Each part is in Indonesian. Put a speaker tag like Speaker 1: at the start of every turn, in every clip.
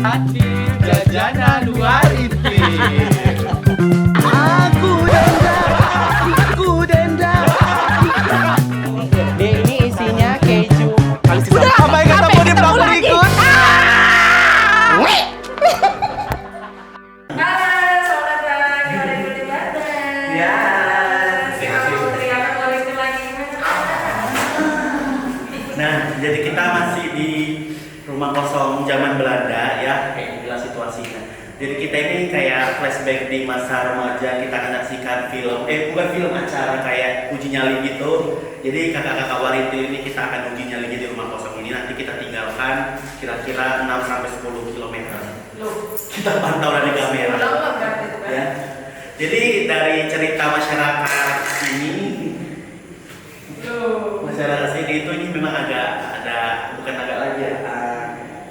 Speaker 1: hadir jajanan luar intim.
Speaker 2: Aku denda.
Speaker 3: Ini isinya keju.
Speaker 2: Udah, apa yang kata mau di vlog berikut?
Speaker 4: Nah, jadi kita masih di rumah kosong zaman Belanda ya, kayak inilah situasinya. Jadi kita ini kayak flashback di masa remaja, kita akan saksikan film, bukan film, acara kayak uji nyali gitu. Jadi kakak-kakak Warintil ini kita akan uji nyalinya di rumah kosong ini. Nanti kita tinggalkan kira-kira 6-10 km. Kita pantau dari kamera. Ya. Jadi dari cerita masyarakat ini, masyarakat sini itu ini memang agak ada, bukan agak lagi ya,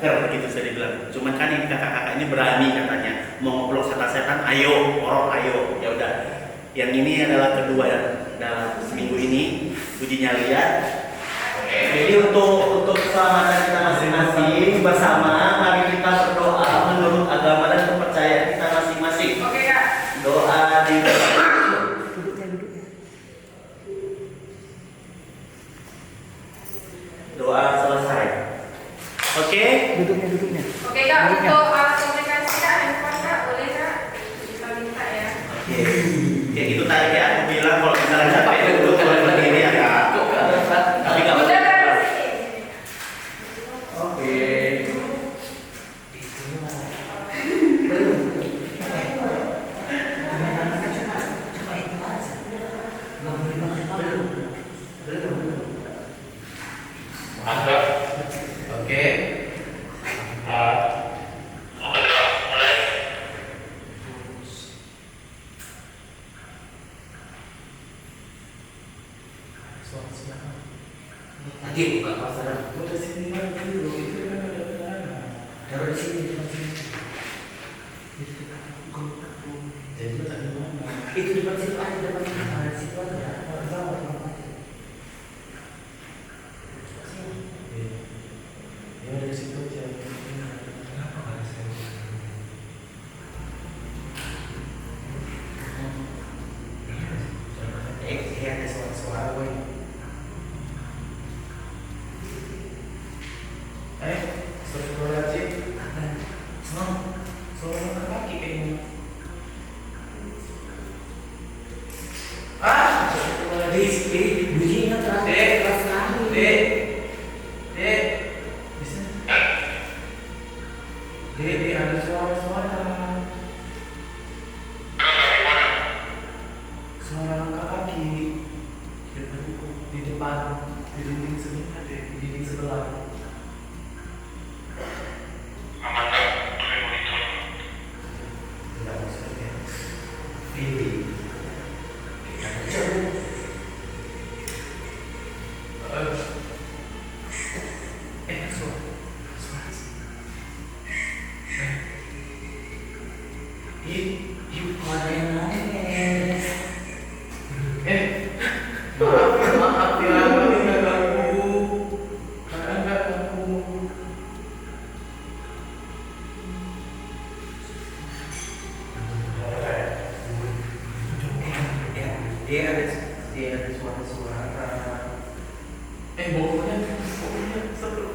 Speaker 4: ker begitu saya dibilang. Cuman kan ini kakak-kakak ini berani katanya mau ngobrol setan-setan, ayo, orang ayo, ya udah. Yang ini adalah kedua dalam seminggu ini uji nyali ya. Jadi untuk keselamatan kita masing-masing bersama, mari kita berdoa menurut agama dan kepercayaan kita masing-masing. Oke Kak. Doa di doa selesai. Oke?
Speaker 2: Duduknya.
Speaker 5: Oke Kak, untuk alat komunikasi Kak, handphone Kak, boleh Kak? Kita minta ya.
Speaker 4: Oke. Kayak gitu tadi ya, aku bilang kalau misalnya capek duduk boleh berdiri ya Kak. Tapi nggak
Speaker 5: Udah Kak,
Speaker 4: Oke. Oke. Lagi buka pasaran. Udah sini dulu. Taruh di sini. Jadi tadi mana? Itu di depan situ ada, depan situ ada. Ya dari situ aja. Kenapa nggak ada saya? Ada suara-suara gue. Astagfirullahaladzim. Suara kaki kayaknya. Astagfirullahaladzim. Bunyinya keras sekali. Dek, ada suara-suara. Suara langkah kaki. Di depan, di dinding sebelah, di dinding sebelah. Tidak maksudnya. Ini. Maaf ya, ini nggak ganggu. Karena nggak ganggu. Dia ada suara-suara. Baunya seru.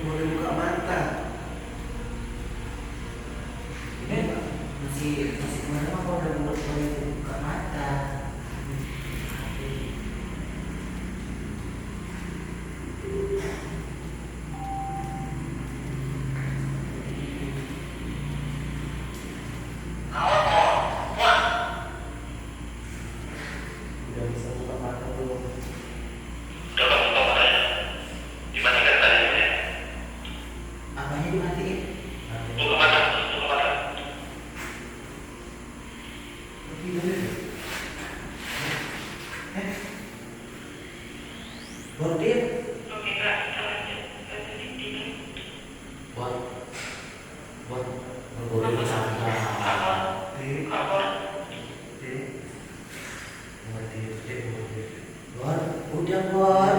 Speaker 4: Boleh buka mata.
Speaker 2: Masih kemana kok udah mulai buka mata.
Speaker 4: Udah bisa buka mata belum?
Speaker 2: Apanya dimatiin? Bordil. Bordil bersama. Bor, udah Bor.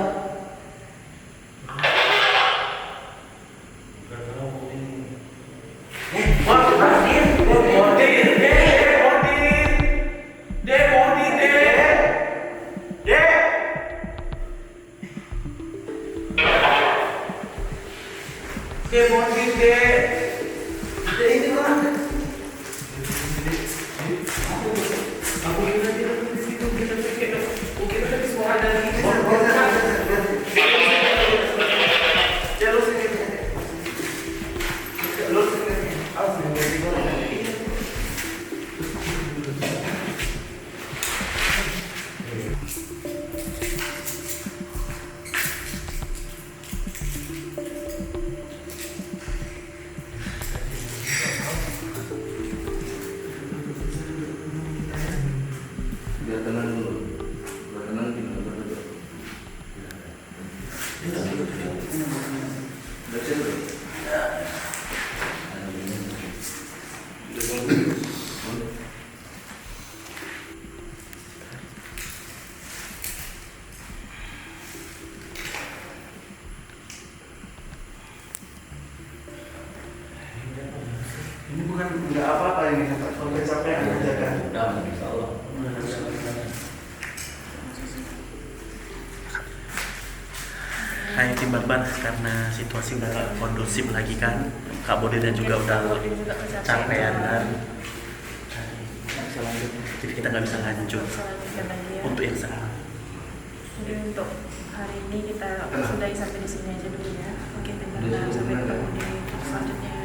Speaker 1: Biar tenang dulu. Biar tenang gimana? Udah cek belum? Udah boleh.
Speaker 4: Ini bukan nggak apa-apa ini, sampai capek aja kan.
Speaker 1: Udah, insya Allah.
Speaker 4: Hai tim Barban, karena situasi udah gak kondusif lagi kan, Kak Bodeda juga udah capean kan, jadi kita nggak bisa lanjut untuk yang sekarang.
Speaker 5: Jadi untuk hari ini kita sudahi sampai di sini aja dulu ya. Mungkin sampai ketemu di selanjutnya.